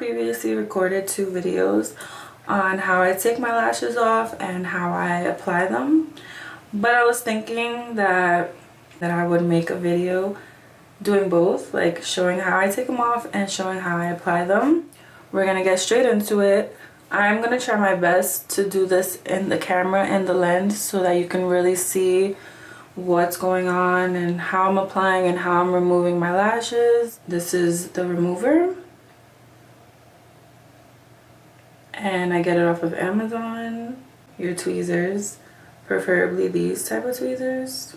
previously recorded 2 videos on how I take my lashes off and how I apply them, but I was thinking that I would make a video doing both, like showing how I take them off and showing how I apply them. We're gonna get straight into it. I'm gonna try my best to do this in the camera and the lens so that you can really see what's going on and how I'm applying and how I'm removing my lashes. This is the remover, and I get it off of Amazon. Your tweezers, preferably these type of tweezers.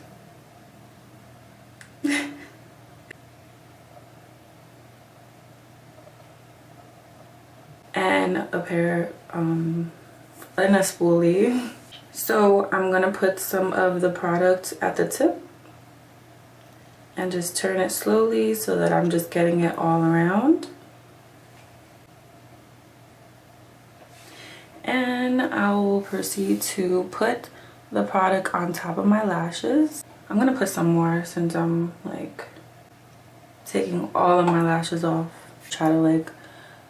And a pair and a spoolie. So I'm gonna put some of the product at the tip and just turn it slowly so that I'm just getting it all around. And I will proceed to put the product on top of my lashes. I'm gonna put some more since I'm like taking all of my lashes off. Try to like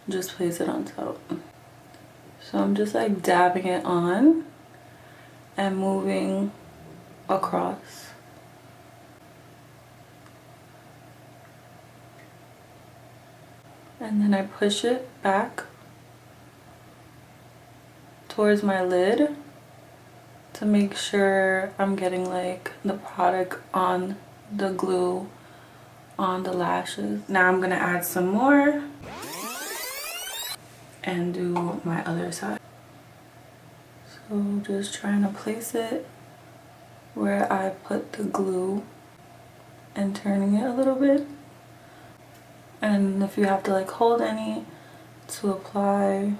just place it on top. So I'm just like dabbing it on and moving across. And then I push it back towards my lid to make sure I'm getting like the product on the glue on the lashes. Now I'm gonna add some more and do my other side. So just trying to place it where I put the glue and turning it a little bit. And if you have to like hold any to apply,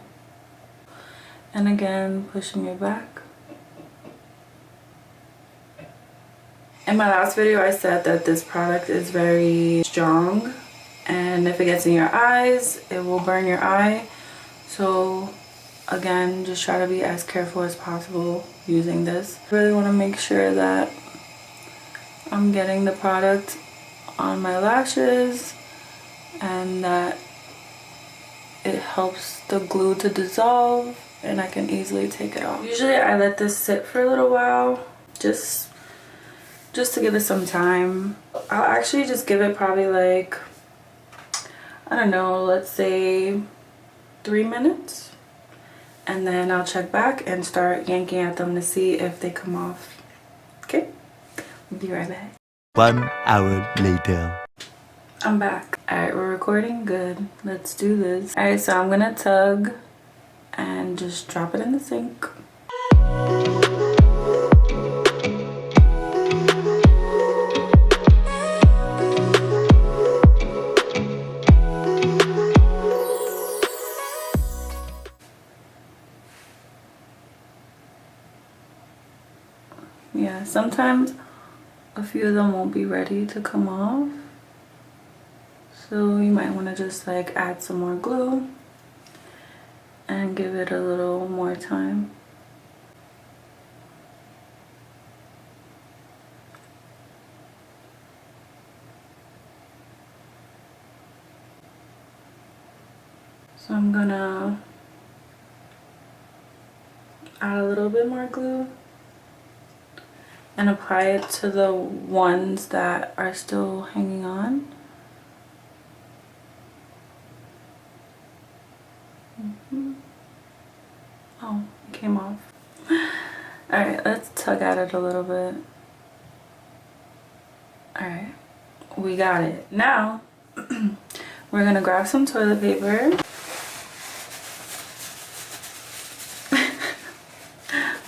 and again pushing it back. In my last video I said that this product is very strong, and if it gets in your eyes it will burn your eye. So again, just try to be as careful as possible using this. I really want to make sure that I'm getting the product on my lashes and that it helps the glue to dissolve and I can easily take it off. Usually I let this sit for a little while just to give it some time. I'll actually just give it probably like, I don't know, let's say 3 minutes, and then I'll check back and start yanking at them to see if they come off. Okay, we'll be right back. 1 hour later. I'm back. Alright, we're recording. Good. Let's do this. Alright, so I'm gonna tug and just drop it in the sink. Yeah, sometimes a few of them won't be ready to come off, so you might want to just like add some more glue and give it a little more time. So I'm gonna add a little bit more glue and apply it to the ones that are still hanging on. Oh, it came off. Alright, let's tug at it a little bit. Alright, we got it. Now, we're gonna grab some toilet paper.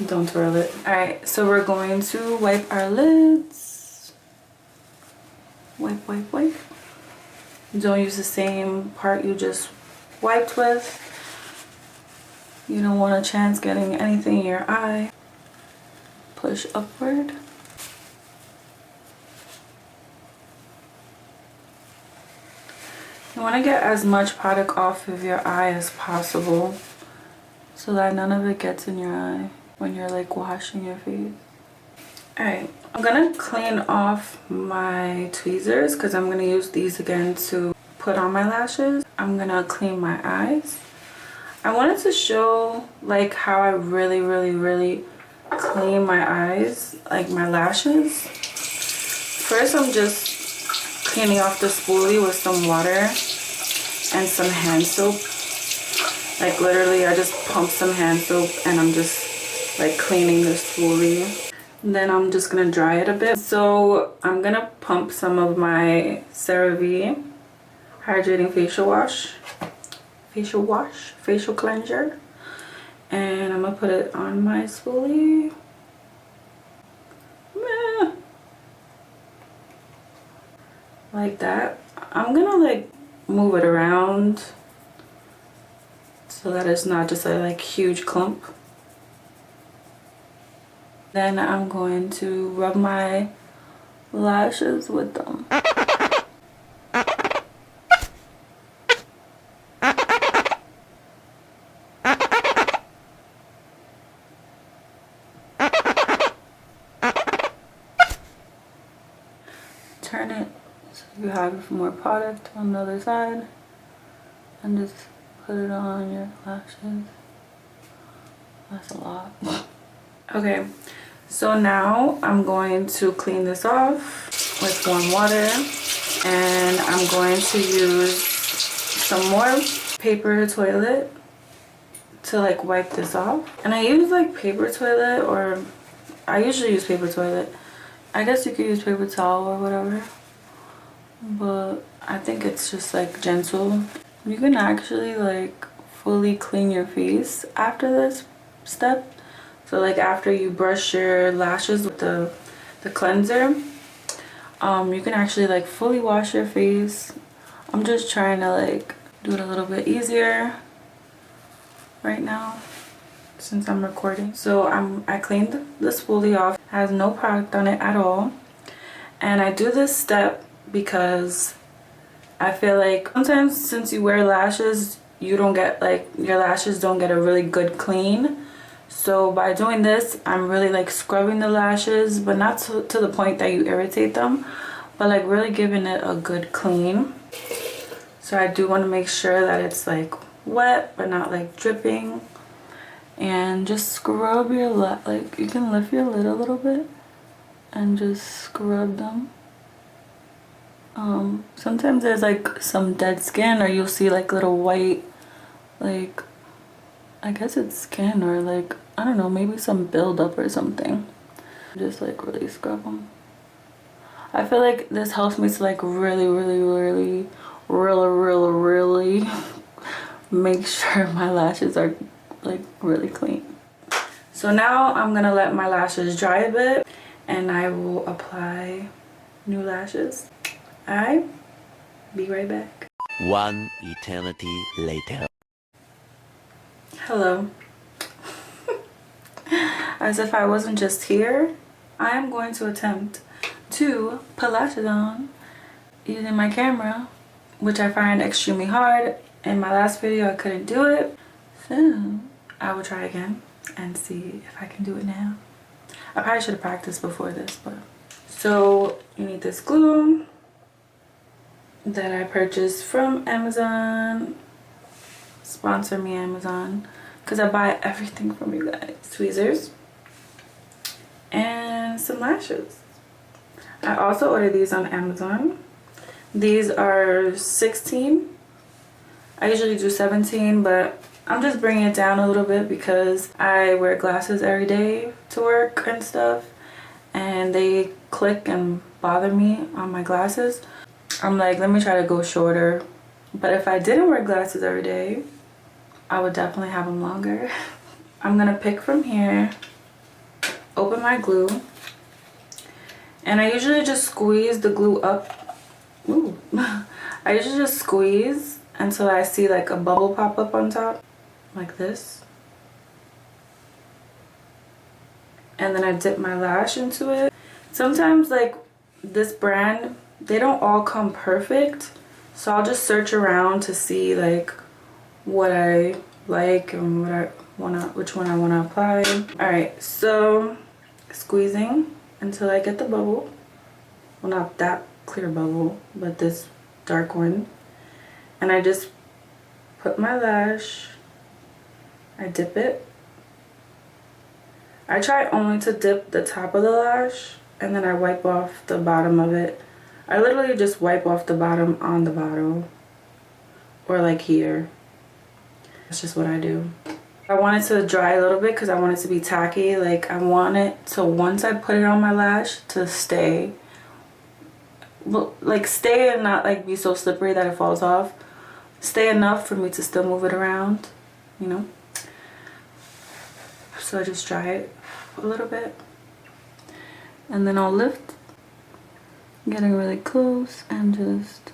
Don't twirl it. Alright, so we're going to wipe our lids. Wipe, wipe, wipe. Don't use the same part you just wiped with. You don't want a chance getting anything in your eye. Push upward. You want to get as much product off of your eye as possible so that none of it gets in your eye when you're like washing your face. Alright, I'm gonna clean off my tweezers because I'm gonna use these again to put on my lashes, I'm gonna clean my eyes. I wanted to show like how I really clean my eyes, like my lashes. First, I'm just cleaning off the spoolie with some water and some hand soap. Like literally, I just pump some hand soap and I'm just like cleaning the spoolie. And then I'm just gonna dry it a bit. So I'm gonna pump some of my CeraVe hydrating facial cleanser, and I'm gonna put it on my spoolie. Like that. I'm gonna like move it around so that it's not just a like huge clump. Then I'm going to rub my lashes with them. Turn it so you have more product on the other side, and just put it on your lashes. That's a lot. Okay, so now I'm going to clean this off with warm water, and I'm going to use some more paper toilet to like wipe this off. And I use like paper toilet, or I usually use paper toilet. I guess you could use paper towel or whatever, but I think it's just like gentle. You can actually like fully clean your face after this step. So like after you brush your lashes with the cleanser, you can actually like fully wash your face. I'm just trying to like do it a little bit easier right now since I'm recording. So I cleaned the spoolie off. It has no product on it at all. And I do this step because I feel like sometimes since you wear lashes, you don't get like, your lashes don't get a really good clean. So by doing this, I'm really like scrubbing the lashes, but not to the point that you irritate them, but like really giving it a good clean. So I do want to make sure that it's like wet but not like dripping. And just scrub your like you can lift your lid a little bit and just scrub them. Sometimes there's like some dead skin, or you'll see like little white, like I guess it's skin, or like I don't know, maybe some buildup or something. Just like really scrub them. I feel like this helps me to like really make sure my lashes are like really clean. So now I'm gonna let my lashes dry a bit, and I will apply new lashes. Alright, be right back. One eternity later. Hello. As if I wasn't just here, I am going to attempt to put lashes on using my camera, which I find extremely hard. In my last video I couldn't do it, so I will try again and see if I can do it now. I probably should have practiced before this, but so you need this glue that I purchased from Amazon. Sponsor me, Amazon, because I buy everything from you guys. Tweezers and some lashes. I also ordered these on Amazon. These are 16. I usually do 17, but I'm just bringing it down a little bit because I wear glasses every day to work and stuff, and they click and bother me on my glasses. I'm like, let me try to go shorter. But if I didn't wear glasses every day, I would definitely have them longer. I'm gonna pick from here, open my glue, and I usually just squeeze the glue up. Ooh. I usually just squeeze until I see like a bubble pop up on top, like this. And then I dip my lash into it. Sometimes like this brand, they don't all come perfect, so I'll just search around to see like what I like and what I wanna, which one I wanna apply. Alright, so squeezing until I get the bubble. Well, not that clear bubble, but this dark one. and I just put my lash, I dip it. I try only to dip the top of the lash, and then I wipe off the bottom of it. I literally just wipe off the bottom on the bottle, or like here. That's just what I do. I want it to dry a little bit because I want it to be tacky. Like I want it to, once I put it on my lash, to stay. Like stay and not like be so slippery that it falls off. Stay enough for me to still move it around, you know. So I just dry it a little bit. And then I'll lift, getting really close and just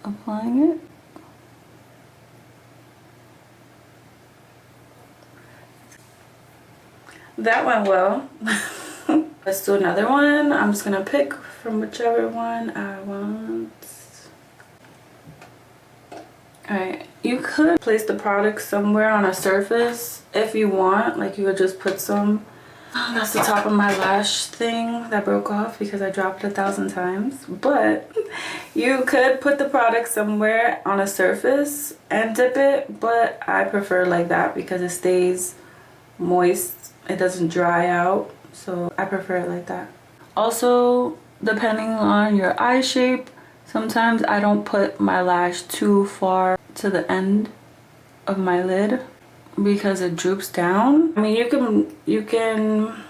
applying it. That went well. Let's do another one. I'm just gonna pick from whichever one I want. Alright, you could place the product somewhere on a surface if you want. Like you would just put some. Oh, that's the top of my lash thing that broke off because I dropped it 1,000 times. But you could put the product somewhere on a surface and dip it. But I prefer like that because it stays moist. It doesn't dry out. So I prefer it like that. Also, depending on your eye shape, sometimes I don't put my lash too far to the end of my lid because it droops down. I mean, you can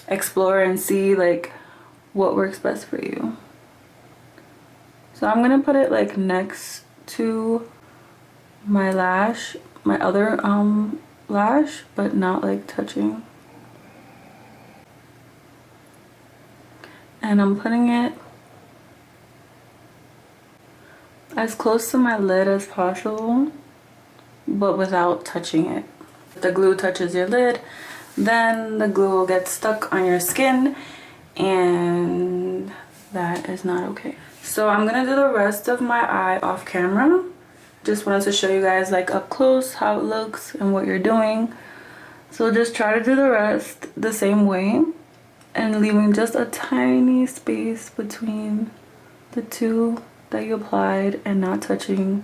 explore and see like what works best for you. So I'm gonna put it like next to my lash, my other lash, but not like touching. And I'm putting it as close to my lid as possible, but without touching it. If the glue touches your lid, then the glue will get stuck on your skin, and that is not okay. So I'm gonna do the rest of my eye off camera. Just wanted to show you guys like up close how it looks and what you're doing. So just try to do the rest the same way, and leaving just a tiny space between the two that you applied and not touching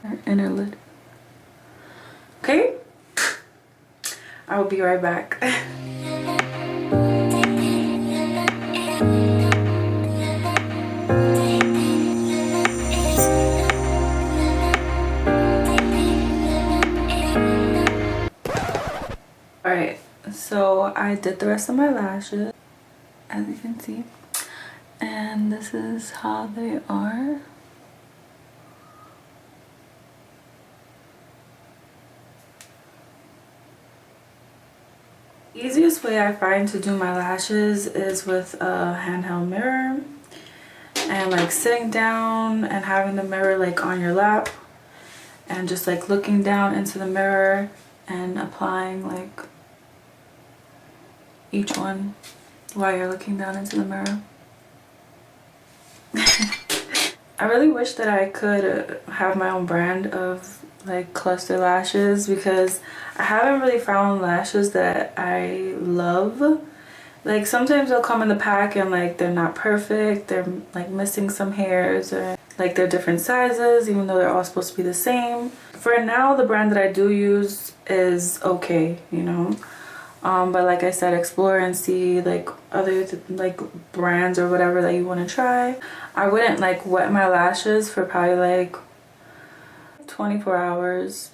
your inner lid. Okay, I will be right back. Alright, so I did the rest of my lashes, as you can see, and this is how they are. Easiest way I find to do my lashes is with a handheld mirror, and like sitting down and having the mirror like on your lap and just like looking down into the mirror and applying like each one while you're looking down into the mirror. I really wish that I could have my own brand of like cluster lashes, because I haven't really found lashes that I love. Like sometimes they'll come in the pack and like they're not perfect, they're like missing some hairs, or like they're different sizes even though they're all supposed to be the same. For now, the brand that I do use is okay, you know. But like I said, explore and see like other like brands or whatever that you want to try. I wouldn't like wet my lashes for probably like 24 hours.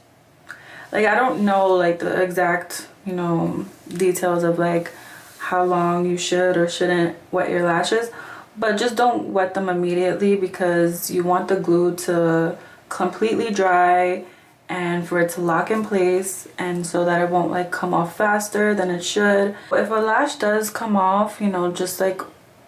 Like I don't know like the exact, you know, details of like how long you should or shouldn't wet your lashes, but just don't wet them immediately because you want the glue to completely dry and for it to lock in place, and so that it won't like come off faster than it should. If a lash does come off, you know, just like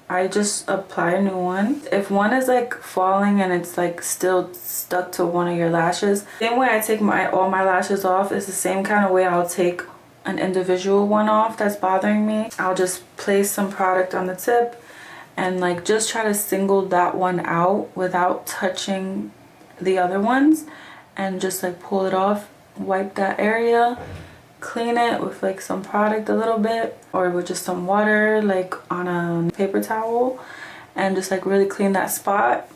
I just apply a new one. If one is like falling and it's like still stuck to one of your lashes, same way I take all my lashes off is the same kind of way I'll take an individual one off that's bothering me. I'll just place some product on the tip and like just try to single that one out without touching the other ones, and just like pull it off, wipe that area, clean it with like some product a little bit, or with just some water like on a paper towel, and just like really clean that spot.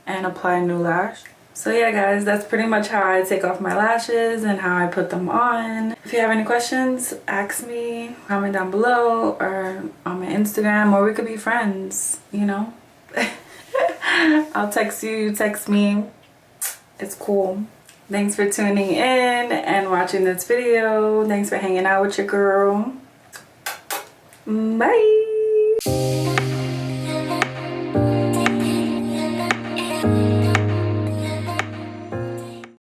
and apply a new lash. So yeah guys, that's pretty much how I take off my lashes and how I put them on. If you have any questions, ask me, comment down below or on my Instagram, or we could be friends, you know. I'll text you, you text me. It's cool. Thanks for tuning in and watching this video. Thanks for hanging out with your girl. Bye.